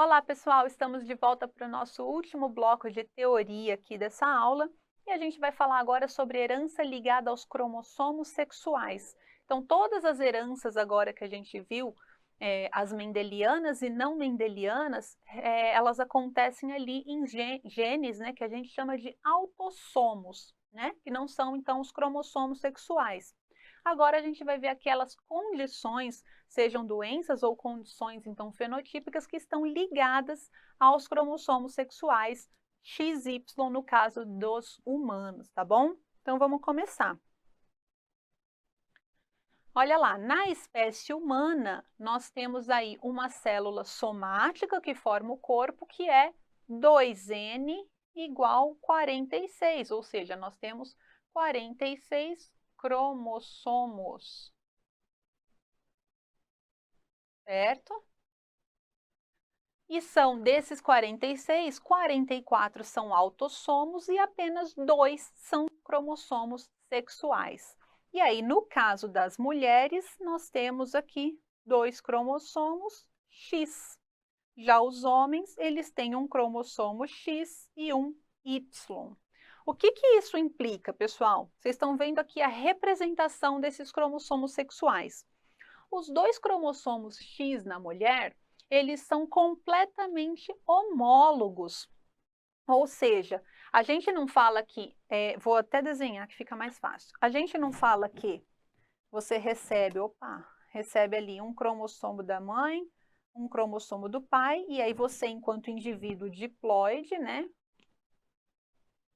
Olá, pessoal! Estamos de volta para o nosso último bloco de teoria aqui dessa aula e a gente vai falar agora sobre herança ligada aos cromossomos sexuais. Então, todas as heranças agora que a gente viu, as mendelianas e não mendelianas, elas acontecem ali em genes, né, que a gente chama de autossomos, né, que não são, então, os cromossomos sexuais. Agora a gente vai ver aquelas condições, sejam doenças ou condições então fenotípicas, que estão ligadas aos cromossomos sexuais XY no caso dos humanos, tá bom? Então vamos começar. Olha lá, na espécie humana, nós temos aí uma célula somática que forma o corpo, que é 2N igual 46, ou seja, nós temos 46 cromossomos, certo? E são desses 46, 44 são autossomos e apenas 2 são cromossomos sexuais. E aí, no caso das mulheres, nós temos aqui 2 cromossomos X. Já os homens, eles têm um cromossomo X e um Y. O que que isso implica, pessoal? Vocês estão vendo aqui a representação desses cromossomos sexuais. Os 2 cromossomos X na mulher, eles são completamente homólogos. Ou seja, a gente não fala que, vou até desenhar que fica mais fácil. A gente não fala que você recebe ali um cromossomo da mãe, um cromossomo do pai, e aí você, enquanto indivíduo diploide, né,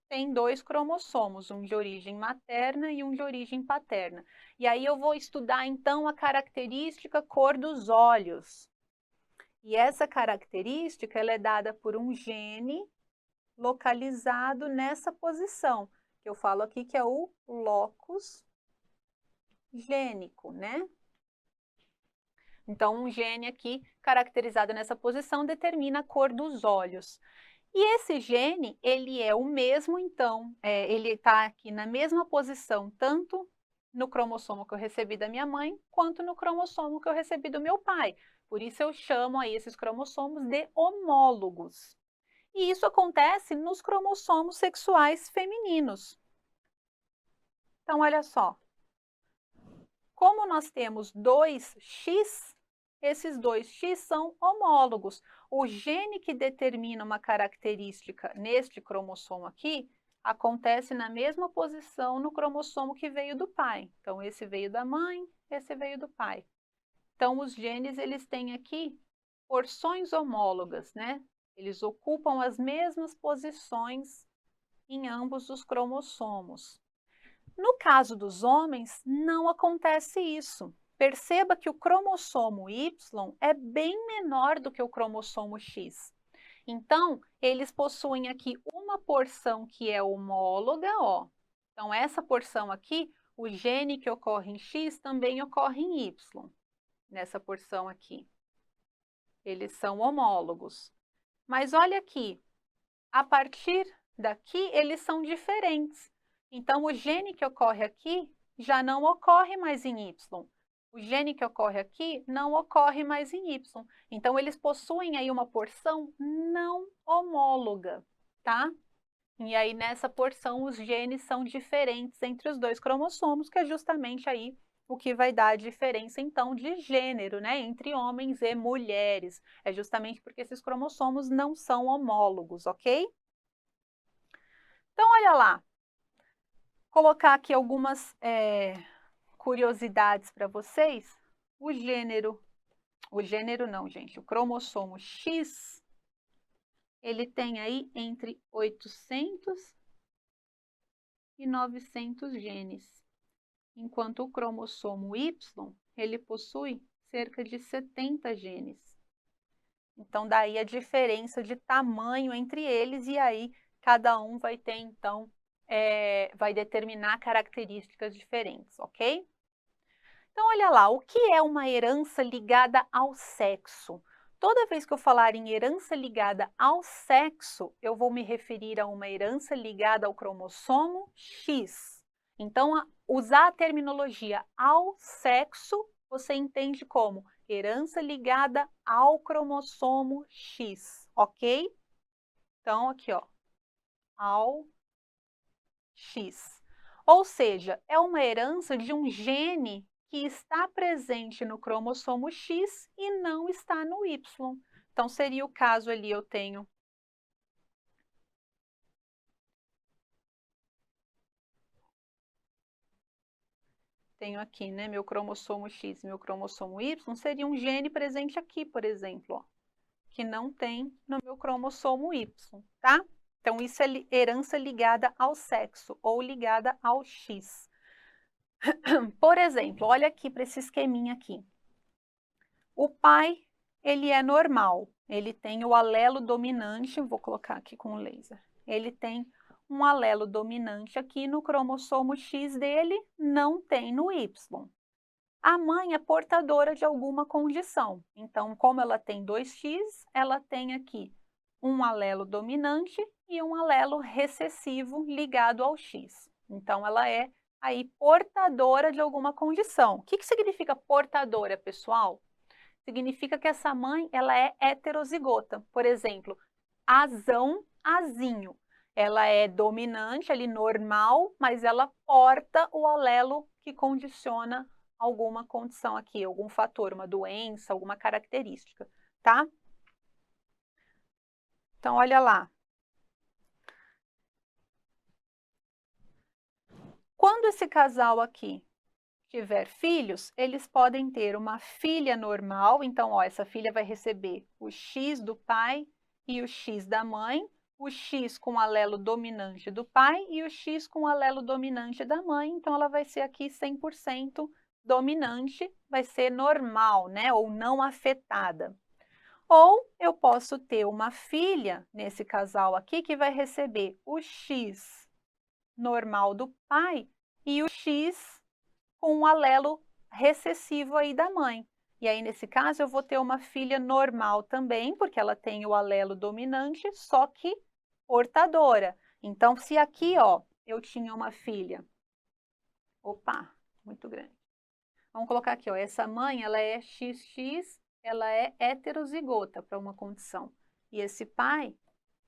tem 2 cromossomos, um de origem materna e um de origem paterna. E aí eu vou estudar então a característica cor dos olhos. E essa característica ela é dada por um gene localizado nessa posição, que eu falo aqui que é o locus gênico, né? Então, um gene aqui caracterizado nessa posição determina a cor dos olhos. E esse gene, ele é o mesmo, então, ele está aqui na mesma posição, tanto no cromossomo que eu recebi da minha mãe, quanto no cromossomo que eu recebi do meu pai. Por isso eu chamo aí esses cromossomos de homólogos. E isso acontece nos cromossomos sexuais femininos. Então, olha só, como nós temos 2X, esses 2X são homólogos. O gene que determina uma característica neste cromossomo aqui acontece na mesma posição no cromossomo que veio do pai. Então, esse veio da mãe, esse veio do pai. Então, os genes eles têm aqui porções homólogas, né? Eles ocupam as mesmas posições em ambos os cromossomos. No caso dos homens, não acontece isso. Perceba que o cromossomo Y é bem menor do que o cromossomo X. Então, eles possuem aqui uma porção que é homóloga, ó. Então, essa porção aqui, o gene que ocorre em X também ocorre em Y, nessa porção aqui. Eles são homólogos. Mas olha aqui, a partir daqui, eles são diferentes. Então, o gene que ocorre aqui já não ocorre mais em Y. O gene que ocorre aqui não ocorre mais em Y. Então, eles possuem aí uma porção não homóloga, tá? E aí, nessa porção, os genes são diferentes entre os 2 cromossomos, que é justamente aí o que vai dar a diferença, então, de gênero, né, entre homens e mulheres. É justamente porque esses cromossomos não são homólogos, ok? Então, olha lá, colocar aqui algumas curiosidades para vocês. O gênero não, gente, o cromossomo X, ele tem aí entre 800 e 900 genes, enquanto o cromossomo Y, ele possui cerca de 70 genes. Então, daí a diferença de tamanho entre eles, e aí cada um vai ter, então, vai determinar características diferentes, ok? Então, olha lá, o que é uma herança ligada ao sexo? Toda vez que eu falar em herança ligada ao sexo, eu vou me referir a uma herança ligada ao cromossomo X. Então, usar a terminologia ao sexo, você entende como herança ligada ao cromossomo X, ok? Então, aqui, ó, ao X. Ou seja, é uma herança de um gene que está presente no cromossomo X e não está no Y. Então, seria o caso ali, eu tenho aqui, né, meu cromossomo X e meu cromossomo Y, seria um gene presente aqui, por exemplo, ó, que não tem no meu cromossomo Y, tá? Então, isso é herança ligada ao sexo ou ligada ao X. Por exemplo, olha aqui para esse esqueminha aqui. O pai, ele é normal, ele tem o alelo dominante, vou colocar aqui com o laser. Ele tem um alelo dominante aqui no cromossomo X dele, não tem no Y. A mãe é portadora de alguma condição. Então, como ela tem 2X, ela tem aqui um alelo dominante e um alelo recessivo ligado ao X. Então, ela é aí portadora de alguma condição. O que significa portadora, pessoal? Significa que essa mãe ela é heterozigota. Por exemplo, azão, azinho. Ela é dominante, ali normal, mas ela porta o alelo que condiciona alguma condição aqui, algum fator, uma doença, alguma característica, tá? Então, olha lá. Quando esse casal aqui tiver filhos, eles podem ter uma filha normal, então, ó, essa filha vai receber o X do pai e o X da mãe, o X com o alelo dominante do pai e o X com o alelo dominante da mãe, então ela vai ser aqui 100% dominante, vai ser normal, né, ou não afetada. Ou eu posso ter uma filha nesse casal aqui que vai receber o X normal do pai e o X com um alelo recessivo aí da mãe. E aí, nesse caso, eu vou ter uma filha normal também, porque ela tem o alelo dominante, só que portadora. Então, se aqui, ó, eu tinha uma filha... Opa, muito grande. Vamos colocar aqui, ó, essa mãe, ela é XX, ela é heterozigota para uma condição. E esse pai,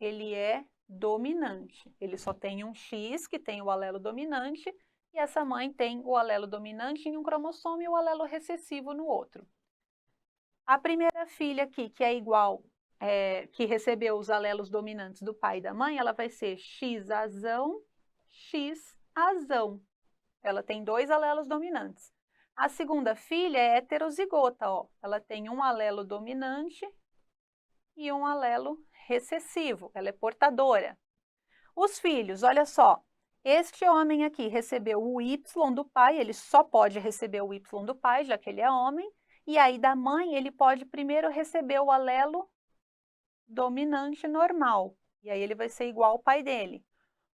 ele é dominante. Ele só tem um X, que tem o alelo dominante, e essa mãe tem o alelo dominante em um cromossomo e o alelo recessivo no outro. A primeira filha aqui, que é igual, que recebeu os alelos dominantes do pai e da mãe, ela vai ser X-azão, X-azão. Ela tem dois alelos dominantes. A segunda filha é heterozigota, ó. Ela tem um alelo dominante e um alelo recessivo. Ela é portadora. Os filhos, olha só. Este homem aqui recebeu o Y do pai, ele só pode receber o Y do pai, já que ele é homem. E aí, da mãe, ele pode primeiro receber o alelo dominante normal. E aí, ele vai ser igual ao pai dele.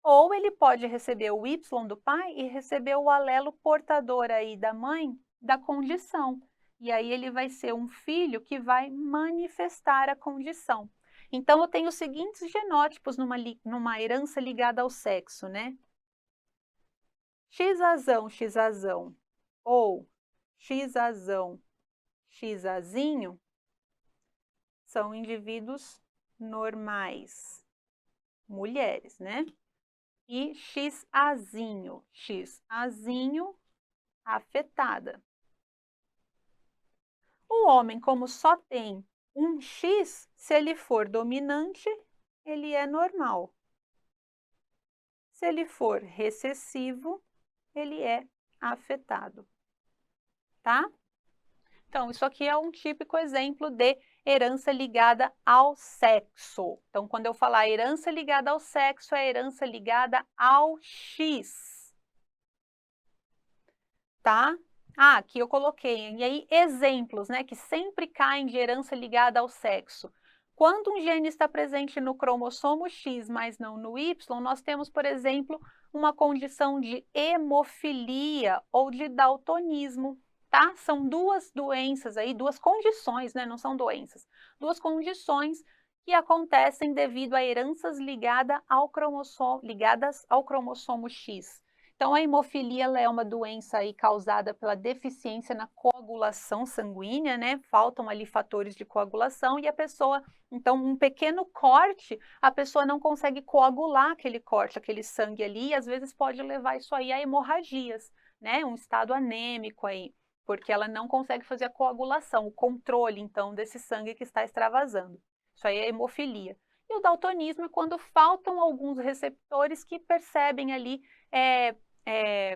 Ou ele pode receber o Y do pai e receber o alelo portador aí da mãe da condição. E aí ele vai ser um filho que vai manifestar a condição. Então, eu tenho os seguintes genótipos numa herança ligada ao sexo, né? X-azão, X-azão, ou X-azão, X-azinho, são indivíduos normais, mulheres, né? E X-azinho, X-azinho, afetada. O homem, como só tem um X, se ele for dominante, ele é normal. Se ele for recessivo, ele é afetado, tá? Então, isso aqui é um típico exemplo de herança ligada ao sexo. Então, quando eu falar herança ligada ao sexo, é herança ligada ao X. Tá? Ah, aqui eu coloquei. E aí, exemplos, né, que sempre caem de herança ligada ao sexo. Quando um gene está presente no cromossomo X, mas não no Y, nós temos, por exemplo, uma condição de hemofilia ou de daltonismo, tá? São duas doenças aí, duas condições, né? Não são doenças. Duas condições que acontecem devido a heranças ligadas ao cromossomo X. Então, a hemofilia ela é uma doença aí causada pela deficiência na coagulação sanguínea, né? Faltam ali fatores de coagulação e a pessoa, então, um pequeno corte, a pessoa não consegue coagular aquele corte, aquele sangue ali, e às vezes pode levar isso aí a hemorragias, né? Um estado anêmico aí, porque ela não consegue fazer a coagulação, o controle, então, desse sangue que está extravasando. Isso aí é hemofilia. E o daltonismo é quando faltam alguns receptores que percebem ali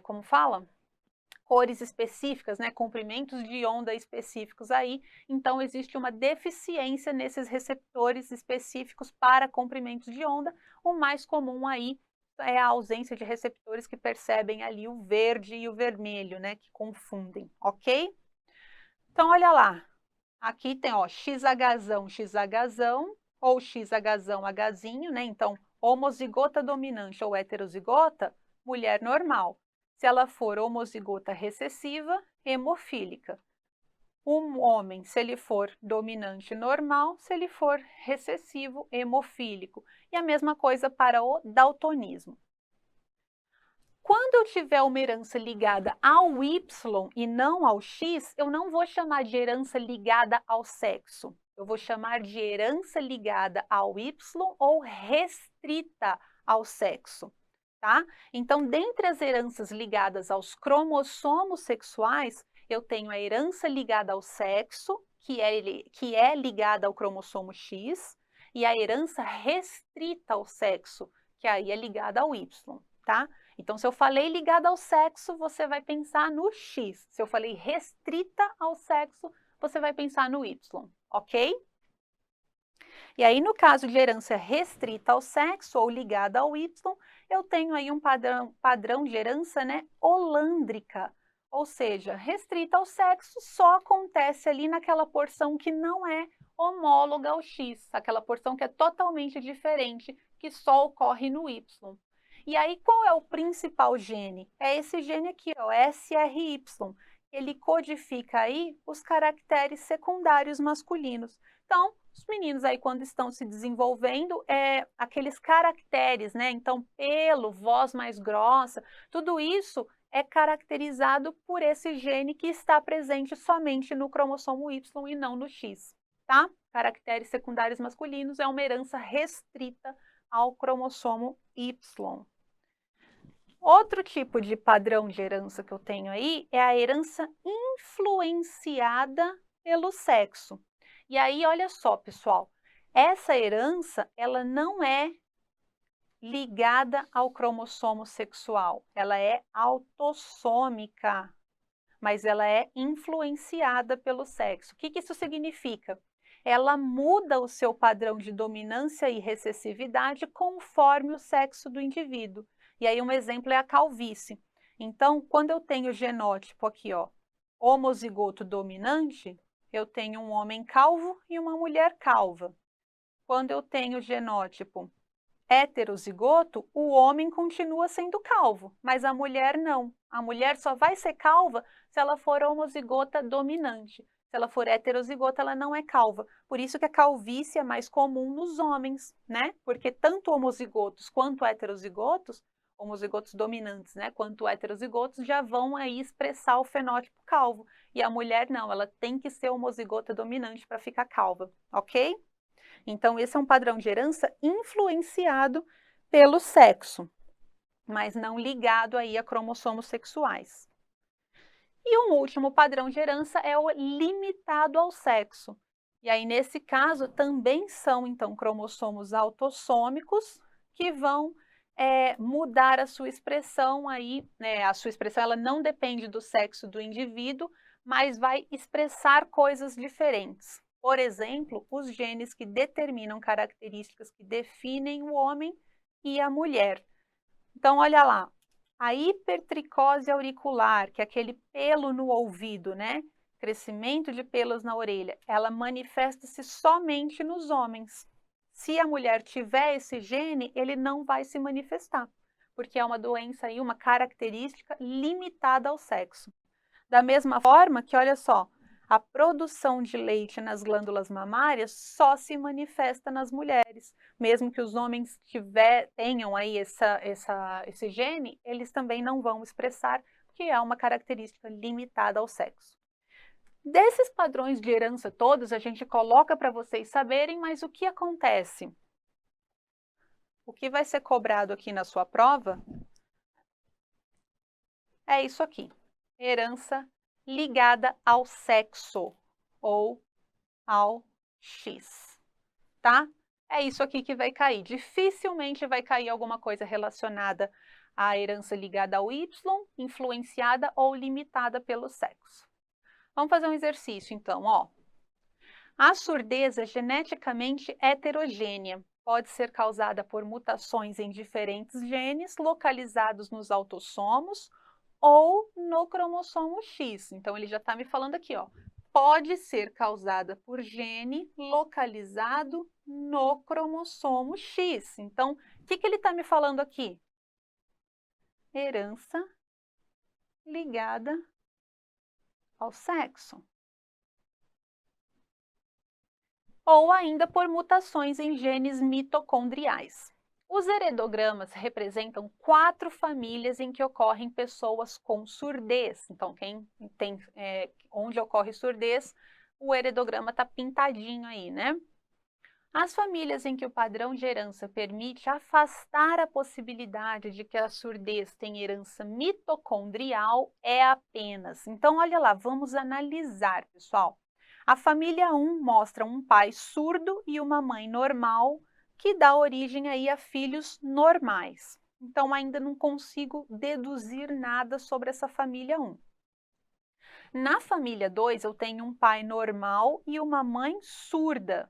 como fala? Cores específicas, né? Comprimentos de onda específicos aí, então existe uma deficiência nesses receptores específicos para comprimentos de onda. O mais comum aí é a ausência de receptores que percebem ali o verde e o vermelho, né? Que confundem, ok? Então, olha lá, aqui tem, ó, XHzão, XHzão, ou XHzão, Hzinho, né? Então, homozigota dominante ou heterozigota, mulher normal. Se ela for homozigota recessiva, hemofílica. Um homem, se ele for dominante normal, se ele for recessivo, hemofílico. E a mesma coisa para o daltonismo. Quando eu tiver uma herança ligada ao Y e não ao X, eu não vou chamar de herança ligada ao sexo. Eu vou chamar de herança ligada ao Y ou restrita ao sexo, tá? Então, dentre as heranças ligadas aos cromossomos sexuais, eu tenho a herança ligada ao sexo, que é ligada ao cromossomo X, e a herança restrita ao sexo, que aí é ligada ao Y, tá? Então, se eu falei ligada ao sexo, você vai pensar no X. Se eu falei restrita ao sexo, você vai pensar no Y, ok? E aí, no caso de herança restrita ao sexo ou ligada ao Y, eu tenho aí um padrão de herança, né, holândrica. Ou seja, restrita ao sexo só acontece ali naquela porção que não é homóloga ao X, aquela porção que é totalmente diferente, que só ocorre no Y. E aí, qual é o principal gene? É esse gene aqui, ó, SRY. Ele codifica aí os caracteres secundários masculinos. Então, os meninos aí, quando estão se desenvolvendo, aqueles caracteres, né? Então, pelo, voz mais grossa, tudo isso é caracterizado por esse gene que está presente somente no cromossomo Y e não no X, tá? Caracteres secundários masculinos é uma herança restrita ao cromossomo Y. Outro tipo de padrão de herança que eu tenho aí é a herança influenciada pelo sexo. E aí, olha só, pessoal, essa herança, ela não é ligada ao cromossomo sexual, ela é autossômica, mas ela é influenciada pelo sexo. O que isso significa? Ela muda o seu padrão de dominância e recessividade conforme o sexo do indivíduo. E aí um exemplo é a calvície. Então, quando eu tenho o genótipo aqui, ó, homozigoto dominante, eu tenho um homem calvo e uma mulher calva. Quando eu tenho o genótipo heterozigoto, o homem continua sendo calvo, mas a mulher não. A mulher só vai ser calva se ela for homozigota dominante. Se ela for heterozigota, ela não é calva. Por isso que a calvície é mais comum nos homens, né? Porque tanto homozigotos quanto heterozigotos, homozigotos dominantes, né, quanto heterozigotos, já vão aí expressar o fenótipo calvo. E a mulher não, ela tem que ser homozigota dominante para ficar calva, ok? Então, esse é um padrão de herança influenciado pelo sexo, mas não ligado aí a cromossomos sexuais. E um último padrão de herança é o limitado ao sexo. E aí, nesse caso, também são, então, cromossomos autossômicos que vão mudar a sua expressão aí, né? A sua expressão ela não depende do sexo do indivíduo, mas vai expressar coisas diferentes. Por exemplo, os genes que determinam características que definem o homem e a mulher. Então, olha lá, a hipertricose auricular, que é aquele pelo no ouvido, né? Crescimento de pelos na orelha, ela manifesta-se somente nos homens. Se a mulher tiver esse gene, ele não vai se manifestar, porque é uma doença aí, uma característica limitada ao sexo. Da mesma forma que, olha só, a produção de leite nas glândulas mamárias só se manifesta nas mulheres. Mesmo que os homens tenham aí esse gene, eles também não vão expressar, que é uma característica limitada ao sexo. Desses padrões de herança todos, a gente coloca para vocês saberem, mas o que acontece? O que vai ser cobrado aqui na sua prova é isso aqui, herança ligada ao sexo ou ao X, tá? É isso aqui que vai cair. Dificilmente vai cair alguma coisa relacionada à herança ligada ao Y, influenciada ou limitada pelo sexo. Vamos fazer um exercício, então, ó. A surdez é geneticamente heterogênea. Pode ser causada por mutações em diferentes genes localizados nos autossomos ou no cromossomo X. Então, ele já está me falando aqui, ó. Pode ser causada por gene localizado no cromossomo X. Então, o que ele está me falando aqui? Herança ligada ao sexo. Ou ainda por mutações em genes mitocondriais. Os heredogramas representam 4 famílias em que ocorrem pessoas com surdez. Então, onde ocorre surdez, o heredograma está pintadinho aí, né? As famílias em que o padrão de herança permite afastar a possibilidade de que a surdez tenha herança mitocondrial é apenas. Então, olha lá, vamos analisar, pessoal. A família 1 mostra um pai surdo e uma mãe normal, que dá origem aí a filhos normais. Então, ainda não consigo deduzir nada sobre essa família 1. Na família 2, eu tenho um pai normal e uma mãe surda.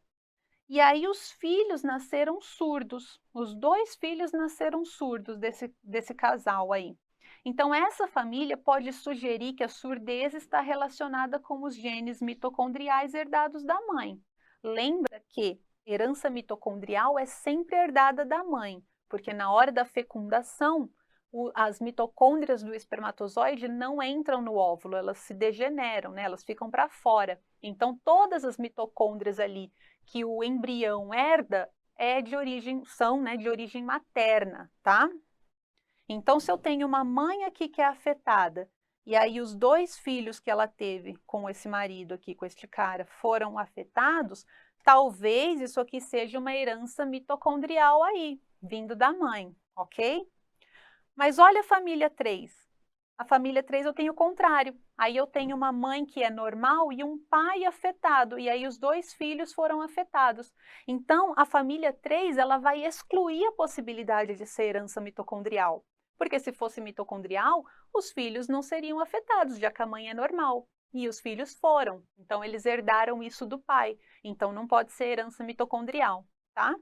E aí os filhos nasceram surdos. Os 2 filhos nasceram surdos desse casal aí. Então, essa família pode sugerir que a surdez está relacionada com os genes mitocondriais herdados da mãe. Lembra que herança mitocondrial é sempre herdada da mãe, porque na hora da fecundação, as mitocôndrias do espermatozoide não entram no óvulo, elas se degeneram, né? Elas ficam para fora. Então, todas as mitocôndrias ali que o embrião herda são, né, de origem materna, tá? Então, se eu tenho uma mãe aqui que é afetada, e aí os 2 filhos que ela teve com esse marido aqui, com este cara, foram afetados, talvez isso aqui seja uma herança mitocondrial aí, vindo da mãe, ok? Mas olha a família 3. A família 3 eu tenho o contrário. Aí eu tenho uma mãe que é normal e um pai afetado, e aí os 2 filhos foram afetados. Então, a família 3 ela vai excluir a possibilidade de ser herança mitocondrial. Porque se fosse mitocondrial, os filhos não seriam afetados, já que a mãe é normal. E os filhos foram. Então, eles herdaram isso do pai. Então, não pode ser herança mitocondrial, tá?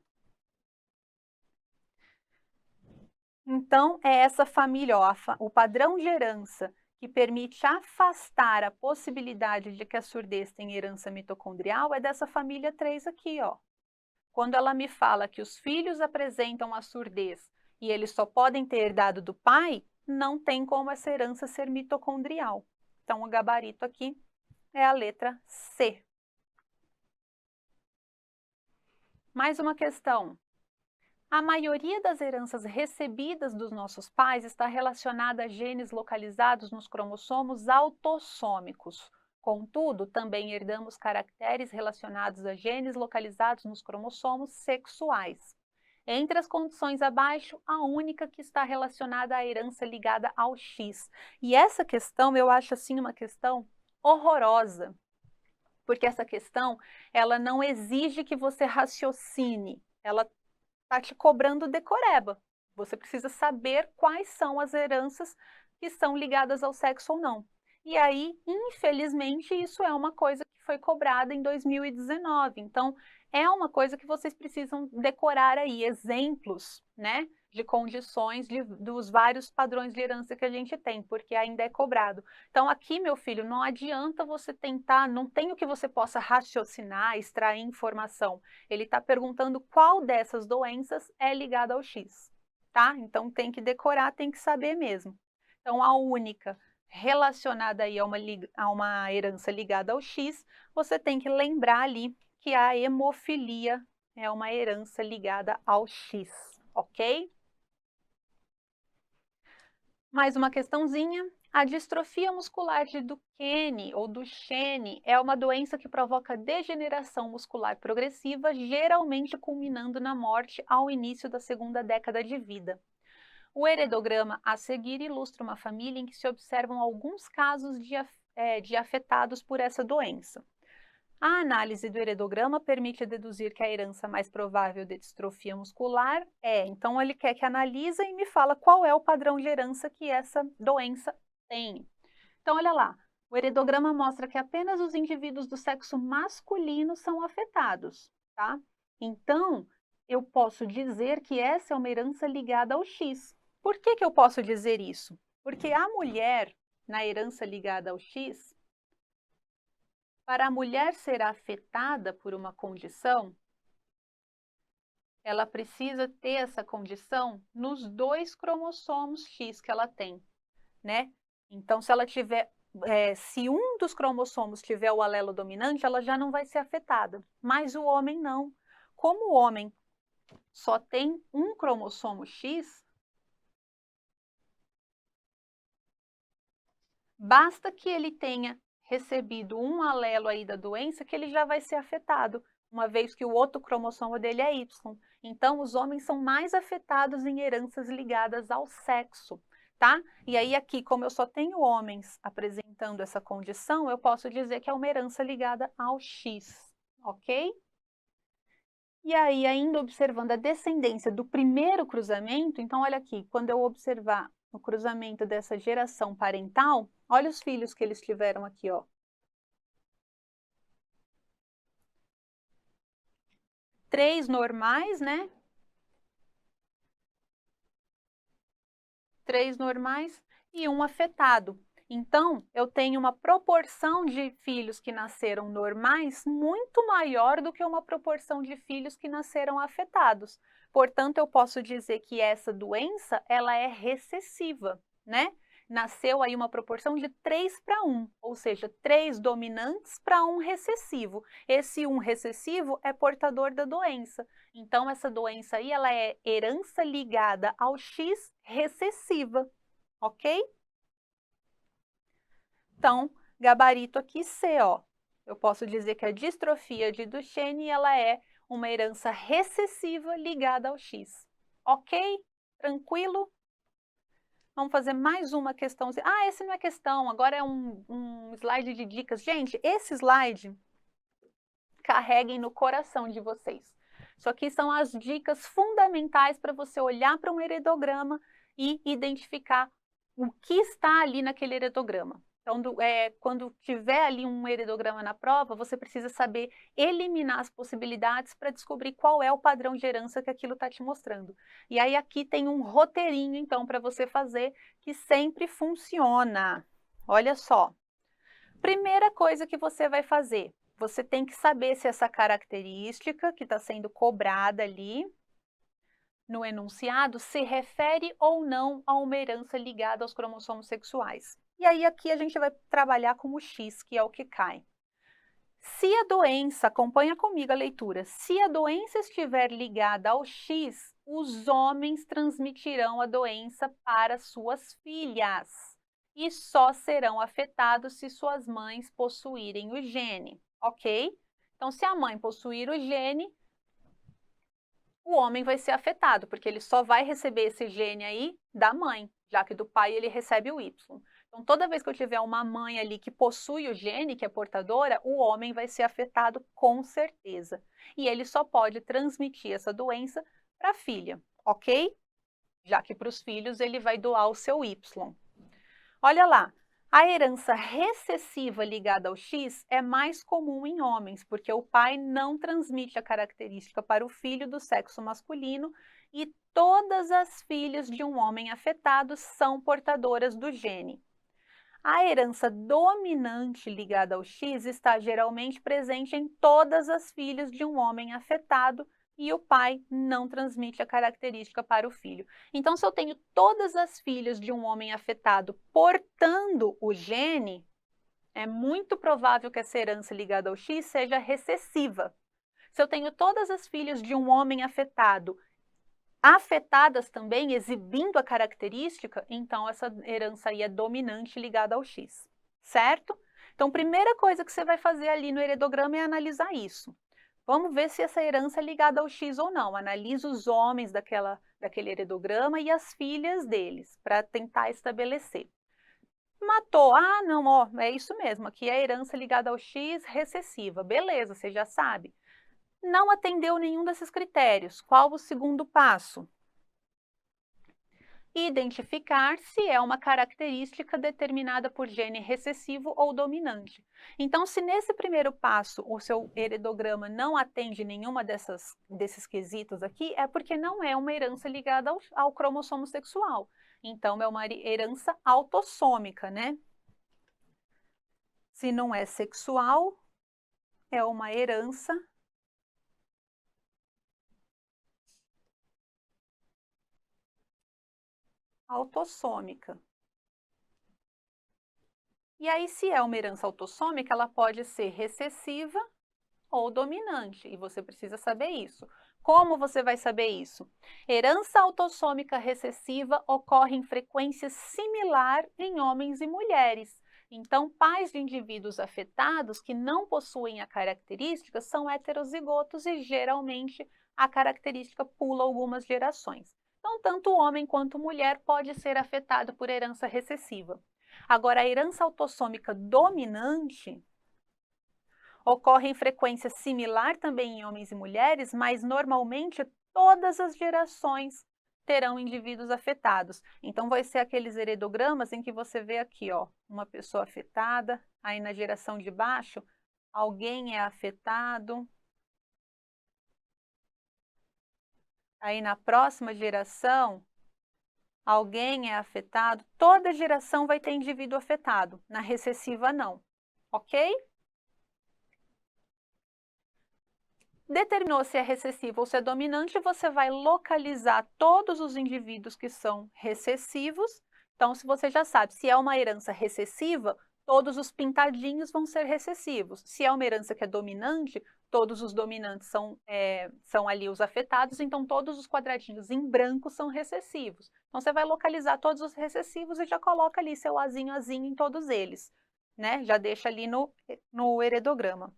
Então, é essa família, ó, o padrão de herança que permite afastar a possibilidade de que a surdez tenha herança mitocondrial é dessa família 3 aqui, ó. Quando ela me fala que os filhos apresentam a surdez e eles só podem ter herdado do pai, não tem como essa herança ser mitocondrial. Então, o gabarito aqui é a letra C. Mais uma questão. A maioria das heranças recebidas dos nossos pais está relacionada a genes localizados nos cromossomos autossômicos. Contudo, também herdamos caracteres relacionados a genes localizados nos cromossomos sexuais. Entre as condições abaixo, a única que está relacionada à herança ligada ao X. E essa questão eu acho assim uma questão horrorosa, porque essa questão ela não exige que você raciocine, ela está te cobrando decoreba. Você precisa saber quais são as heranças que são ligadas ao sexo ou não. E aí, infelizmente, isso é uma coisa que foi cobrada em 2019. Então, é uma coisa que vocês precisam decorar aí, exemplos, né, de condições dos vários padrões de herança que a gente tem, porque ainda é cobrado. Então, aqui, meu filho, não adianta você tentar, não tem o que você possa raciocinar, extrair informação. Ele está perguntando qual dessas doenças é ligada ao X, tá? Então, tem que decorar, tem que saber mesmo. Então, a única relacionada aí a uma herança ligada ao X, você tem que lembrar ali que a hemofilia é uma herança ligada ao X, ok? Mais uma questãozinha. A distrofia muscular de Duchenne ou Duchenne é uma doença que provoca degeneração muscular progressiva, geralmente culminando na morte ao início da segunda década de vida. O heredograma a seguir ilustra uma família em que se observam alguns casos de afetados por essa doença. A análise do heredograma permite deduzir que a herança mais provável de distrofia muscular então ele quer que analisa e me fala qual é o padrão de herança que essa doença tem. Então olha lá, o heredograma mostra que apenas os indivíduos do sexo masculino são afetados, tá? Então, eu posso dizer que essa é uma herança ligada ao X. Por que que eu posso dizer isso? Porque a mulher, na herança ligada ao X, para a mulher ser afetada por uma condição, ela precisa ter essa condição nos 2 cromossomos X que ela tem, né? Então, se ela tiver, se um dos cromossomos tiver o alelo dominante, ela já não vai ser afetada, mas o homem não. Como o homem só tem um cromossomo X, basta que ele tenha recebido um alelo aí da doença que ele já vai ser afetado, uma vez que o outro cromossomo dele é Y. Então, os homens são mais afetados em heranças ligadas ao sexo, tá? E aí aqui, como eu só tenho homens apresentando essa condição, eu posso dizer que é uma herança ligada ao X, ok? E aí, ainda observando a descendência do primeiro cruzamento, então olha aqui, quando eu observar o cruzamento dessa geração parental, olha os filhos que eles tiveram aqui, ó. 3 normais, né? 3 normais e um afetado. Então, eu tenho uma proporção de filhos que nasceram normais muito maior do que uma proporção de filhos que nasceram afetados. Portanto, eu posso dizer que essa doença, ela é recessiva, né? Nasceu aí uma proporção de 3 para 1, ou seja, 3 dominantes para 1 recessivo. Esse 1 recessivo é portador da doença. Então, essa doença aí, ela é herança ligada ao X recessiva, ok? Então, gabarito aqui C, ó. Eu posso dizer que a distrofia de Duchenne, ela é uma herança recessiva ligada ao X. Ok? Tranquilo? Vamos fazer mais uma questãozinha. Ah, esse não é questão, agora é um slide de dicas. Gente, esse slide, carreguem no coração de vocês. Isso aqui são as dicas fundamentais para você olhar para um heredograma e identificar o que está ali naquele heredograma. Então, quando tiver ali um heredograma na prova, você precisa saber eliminar as possibilidades para descobrir qual é o padrão de herança que aquilo está te mostrando. E aí aqui tem um roteirinho, então, para você fazer, que sempre funciona. Olha só. Primeira coisa que você vai fazer, você tem que saber se essa característica que está sendo cobrada ali no enunciado se refere ou não a uma herança ligada aos cromossomos sexuais. E aí aqui a gente vai trabalhar com o X, que é o que cai. Se a doença, acompanha comigo a leitura, se a doença estiver ligada ao X, os homens transmitirão a doença para suas filhas e só serão afetados se suas mães possuírem o gene, ok? Então, se a mãe possuir o gene, o homem vai ser afetado, porque ele só vai receber esse gene aí da mãe, já que do pai ele recebe o Y. Então, toda vez que eu tiver uma mãe ali que possui o gene, que é portadora, o homem vai ser afetado com certeza. E ele só pode transmitir essa doença para a filha, ok? Já que para os filhos ele vai doar o seu Y. Olha lá, a herança recessiva ligada ao X é mais comum em homens, porque o pai não transmite a característica para o filho do sexo masculino e todas as filhas de um homem afetado são portadoras do gene. A herança dominante ligada ao X está geralmente presente em todas as filhas de um homem afetado, e o pai não transmite a característica para o filho. Então, se eu tenho todas as filhas de um homem afetado portando o gene, é muito provável que essa herança ligada ao X seja recessiva. Se eu tenho todas as filhas de um homem afetado, afetadas também, exibindo a característica, então essa herança aí é dominante ligada ao X, certo? Então, primeira coisa que você vai fazer ali no heredograma é analisar isso. Vamos ver se essa herança é ligada ao X ou não. Analisa os homens daquele heredograma e as filhas deles, para tentar estabelecer. Matou. Ah, não, ó, é isso mesmo, aqui é a herança ligada ao X recessiva. Beleza, você já sabe. Não atendeu nenhum desses critérios. Qual o segundo passo? Identificar se é uma característica determinada por gene recessivo ou dominante. Então, se nesse primeiro passo o seu heredograma não atende nenhuma desses quesitos aqui, é porque não é uma herança ligada ao cromossomo sexual. Então, é uma herança autossômica, né? Se não é sexual, é uma herança autossômica. E aí, se é uma herança autossômica, ela pode ser recessiva ou dominante, e você precisa saber isso. Como você vai saber isso? Herança autossômica recessiva ocorre em frequência similar em homens e mulheres. Então, pais de indivíduos afetados que não possuem a característica são heterozigotos e geralmente a característica pula algumas gerações. Então, tanto homem quanto mulher pode ser afetado por herança recessiva. Agora, a herança autossômica dominante ocorre em frequência similar também em homens e mulheres, mas normalmente todas as gerações terão indivíduos afetados. Então, vai ser aqueles heredogramas em que você vê aqui, ó, uma pessoa afetada, aí na geração de baixo, alguém é afetado. Aí na próxima geração, alguém é afetado. Toda geração vai ter indivíduo afetado, na recessiva não, ok? Determinou se é recessivo ou se é dominante, você vai localizar todos os indivíduos que são recessivos. Então, se você já sabe, se é uma herança recessiva, todos os pintadinhos vão ser recessivos. Se é uma herança que é dominante, todos os dominantes são ali os afetados, então todos os quadradinhos em branco são recessivos. Então, você vai localizar todos os recessivos e já coloca ali seu azinho em todos eles, né? Já deixa ali no heredograma.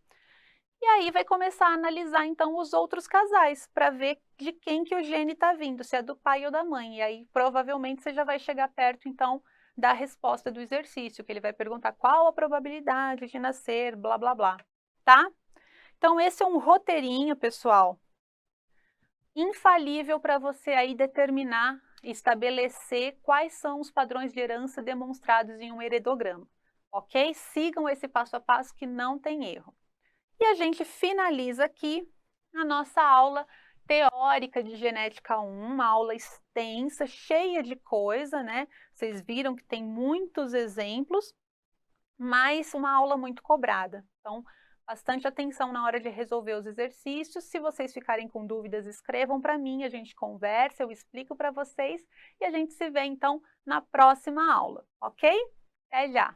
E aí vai começar a analisar, então, os outros casais, para ver de quem que o gene está vindo, se é do pai ou da mãe. E aí, provavelmente, você já vai chegar perto, então, da resposta do exercício, que ele vai perguntar qual a probabilidade de nascer, blá, blá, blá, tá? Então, esse é um roteirinho, pessoal, infalível para você aí determinar, estabelecer quais são os padrões de herança demonstrados em um heredograma, ok? Sigam esse passo a passo que não tem erro. E a gente finaliza aqui a nossa aula teórica de genética 1, uma aula extensa, cheia de coisa, né? Vocês viram que tem muitos exemplos, mas uma aula muito cobrada. Então, bastante atenção na hora de resolver os exercícios. Se vocês ficarem com dúvidas, escrevam para mim, a gente conversa, eu explico para vocês e a gente se vê então na próxima aula, ok? Até já!